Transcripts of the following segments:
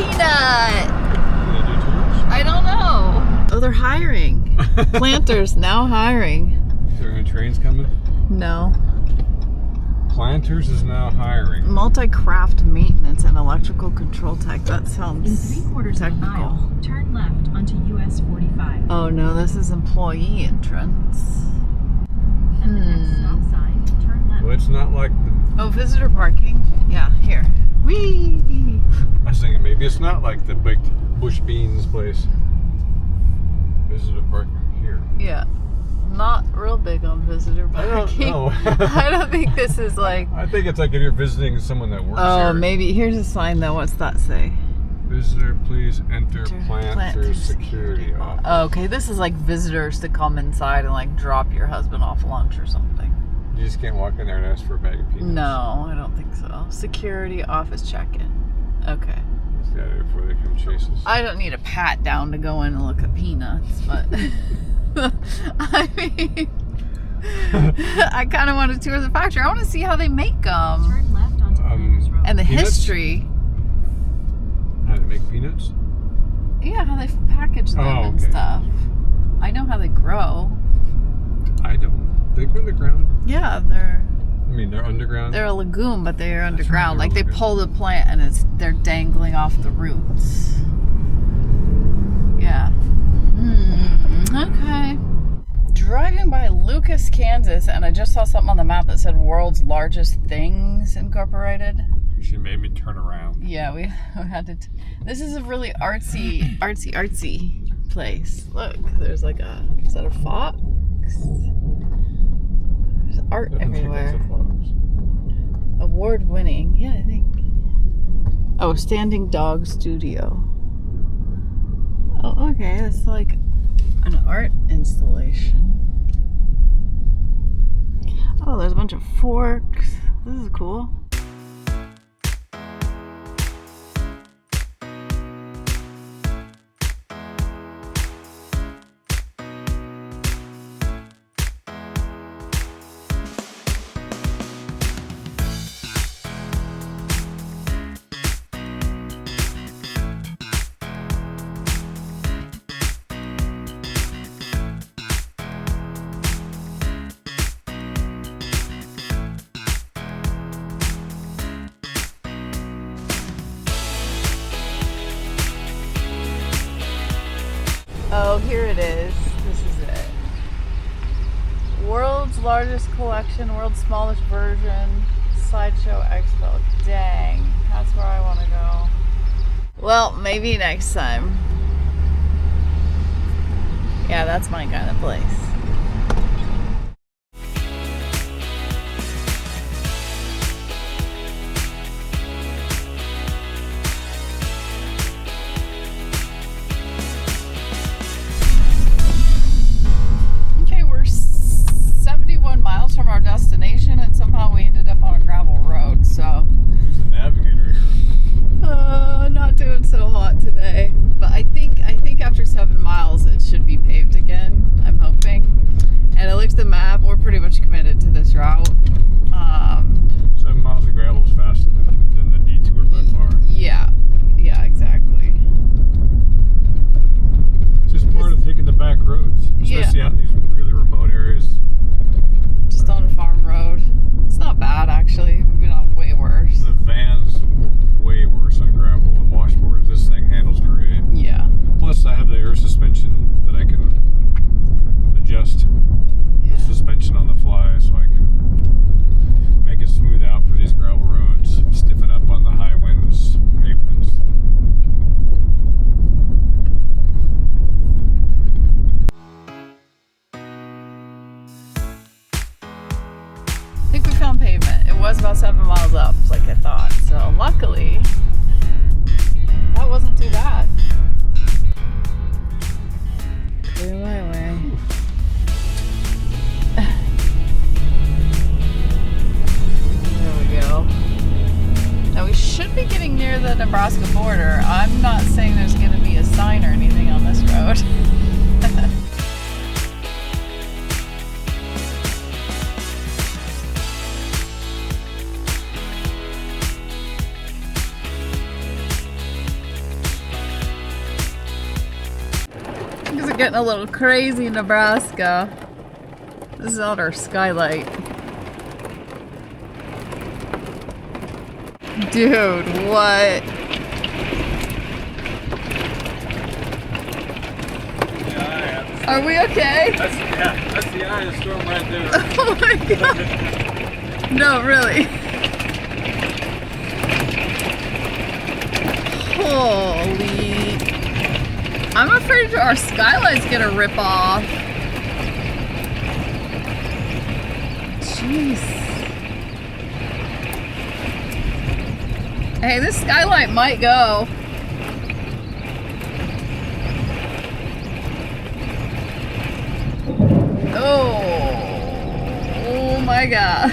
peanut. Can they do tours? I don't know. Oh, they're hiring. Planters now hiring. Is there any trains coming? No. Planters is now hiring. Multi-craft maintenance and electrical control tech. That sounds In 3/4 of a mile, turn left onto US 45. Oh no, this is employee entrance. At the next stop sign, turn left. Well, it's not like Oh, visitor parking. Yeah, here. Whee! I was thinking maybe it's not like the big Bush Beans place. Visitor parking here. Yeah. Not real big on visitor parking. I don't know. I don't think this is like... I think it's like if you're visiting someone that works Oh, here. maybe. Here's a sign though. What's that say? Visitor, please enter Planters Planters security office. Okay, this is like visitors to come inside and like drop your husband off lunch or something. You just can't walk in there and ask for a bag of peanuts. No, I don't think so. Security office check-in. Okay. Just got it before they come chase us. I don't need a pat down to go in and look at peanuts, but I mean, I kind of want to tour the factory. I want to see how they make them Turn left onto Planters Road. and the Peanuts? history. How to make peanuts? Yeah, how they package them Oh, and okay. stuff. I know how they grow. I don't. They go in the ground. Yeah, they're underground. a legume, but they are That's right, underground. they're Like they legume. pull the plant and they're dangling off the roots. Yeah. Okay. Driving by Lucas, Kansas, and I just saw something on the map that said World's Largest Things Incorporated. She made me turn around. Yeah, we had to. This is a really artsy place. Look, there's like is that a fox? There's art Doesn't think everywhere. it's a fox. Award winning. Yeah, I think. Oh, Standing Dog Studio. Oh, okay. It's like an art installation. Oh, there's a bunch of forks. This is cool. Oh, here it is. This is it. World's largest collection, world's smallest version, Sideshow Expo. Dang, that's where I want to go. Well, maybe next time. Yeah, that's my kind of place. Okay, we're 71 miles from our destination, and somehow we ended up on a gravel road, so There's a navigator here. not doing so hot today. But I think after 7 miles it should be paved again. I'm hoping. And I looked at the map. We're pretty much committed to this route. 7 miles of gravel is faster than the detour by far. Yeah, exactly. It's just part of taking the back roads, especially out in these really remote areas. Just on a farm road. It's not bad actually. We've been on way worse. The vans were way worse on gravel and washboards. This thing handles great. Yeah. Plus, I have the air suspension that I can adjust the suspension on the fly, so I can make it smooth out for these gravel roads, stiffen up on the high winds, pavements. I think we found pavement. It was about 7 miles up, like I thought. So luckily, that wasn't too bad. Clear my way. There we go. Now we should be getting near the Nebraska border. I'm not saying there's going to be a sign or anything on this road. getting a little crazy in Nebraska. This is out our skylight. Dude, what? Are we okay? That's the eye of the storm right there. Oh my god. No, really. Holy. I'm afraid our skylight's gonna rip off. Jeez. Hey, this skylight might go. Oh my god.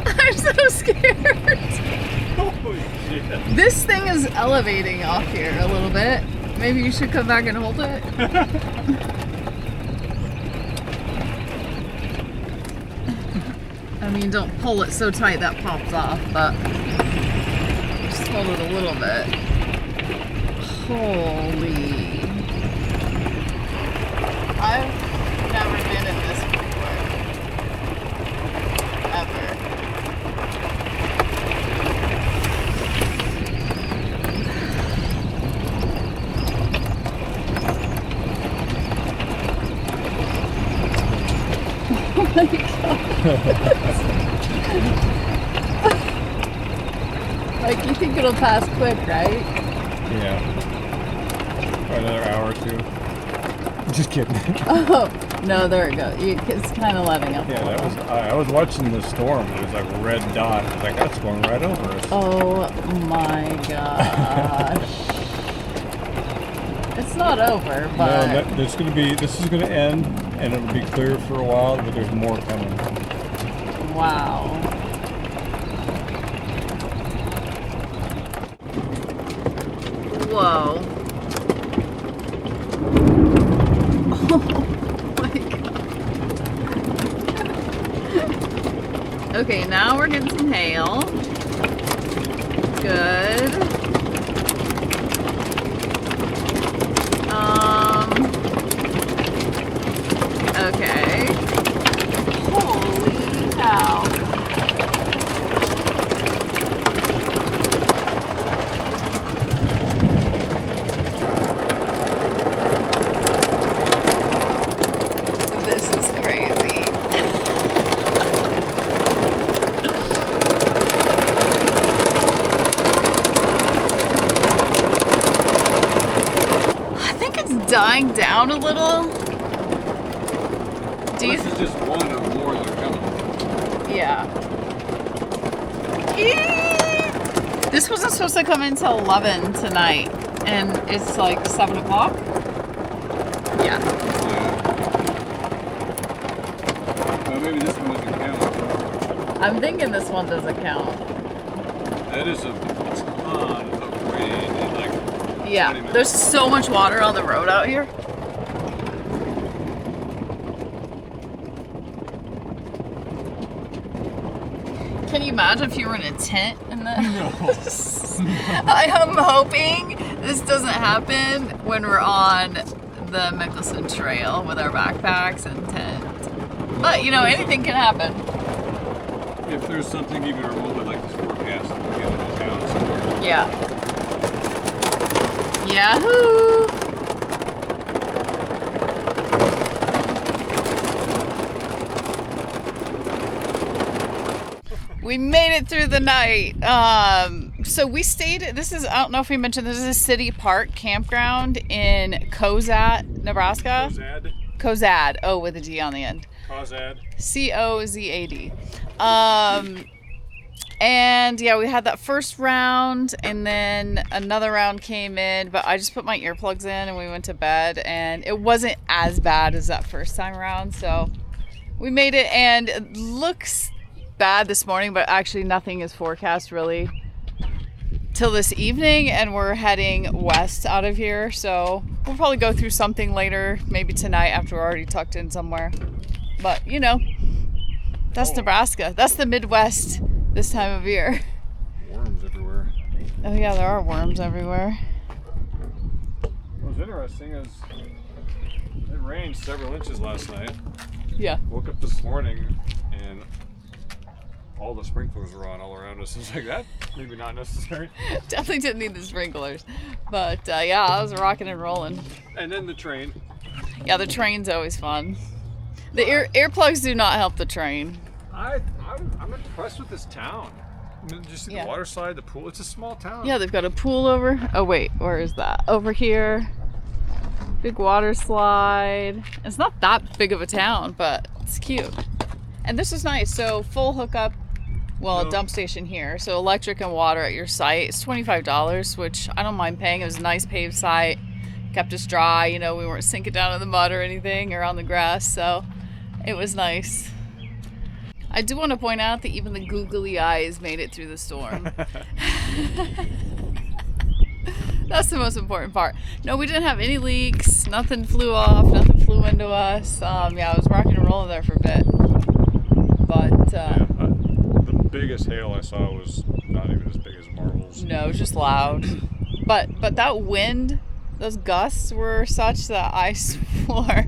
I'm so scared. Holy shit. This thing is elevating off here a little bit. Maybe you should come back and hold it. I mean, don't pull it so tight that pops off, but just hold it a little bit. Holy. I've never been in this before. Ever. Oh my god. Like, you think it'll pass quick, right? Yeah. Or another hour or two. Just kidding. Oh, no, there it goes. It's kind of letting up. Yeah, that was. I was watching the storm. It was like a red dot. It was like, that's going right over us. Oh my gosh. It's not over, but No, this is gonna end, and it'll be clear for a while, but there's more coming. wow. Whoa. Oh my god. Okay, now we're getting some hail. Good. Okay. Holy cow. This is crazy. I think it's dying down a little. This is just one of more that are coming. Yeah. This wasn't supposed to come in until 11 tonight, and it's like 7 o'clock. Yeah. Well, maybe this one doesn't count. I'm thinking this one doesn't count. That is a ton of rain in like 20 Yeah. minutes. There's so much water on the road out here. Can you imagine if you were in a tent in this? No. I am hoping this doesn't happen when we're on the Mickelson Trail with our backpacks and tent. But, you know, anything can happen. If there's something even remotely like this forecast, we'll get into town somewhere. Yeah. Yahoo! We made it through the night. So we stayed, I don't know if we mentioned, this is a city park campground in Cozad, Nebraska. Cozad? Cozad. Oh, with a D on the end. Cozad. Cozad. And yeah, we had that first round, and then another round came in, but I just put my earplugs in and we went to bed, and it wasn't as bad as that first time around. So we made it, and it looks bad this morning, but actually nothing is forecast really till this evening, and we're heading west out of here. So we'll probably go through something later, maybe tonight after we're already tucked in somewhere. But you know, that's Nebraska. That's the Midwest this time of year. Worms everywhere. Oh yeah, there are worms everywhere. Well, was interesting is it rained several inches last night. Yeah. Woke up this morning and all the sprinklers were on all around us. It's like that, maybe not necessary. Definitely didn't need the sprinklers. But yeah, I was rocking and rolling. And then the train. Yeah, the train's always fun. The earplugs do not help the train. I'm impressed with this town. Did you see the water slide, the pool? It's a small town. Yeah, they've got a pool over. Oh wait, where is that? Over here. Big water slide. It's not that big of a town, but it's cute. And this is nice. So full hookup. Well, a dump station here. So electric and water at your site. It's $25, which I don't mind paying. It was a nice paved site. Kept us dry. You know, we weren't sinking down in the mud or anything or on the grass. So it was nice. I do want to point out that even the googly eyes made it through the storm. That's the most important part. No, we didn't have any leaks. Nothing flew off. Nothing flew into us. Yeah, I was rocking and rolling there for a bit. But the biggest hail I saw was not even as big as marbles. no, it was just loud. But that wind, those gusts were such that I swore.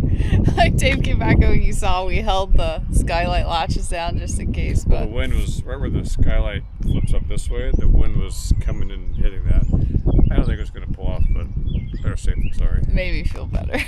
Like Dave came back and you saw we held the skylight latches down just in case. But The wind was right where the skylight flips up this way. The wind was coming and hitting that. I don't think it was going to pull off, but better safe than sorry. it made me feel better.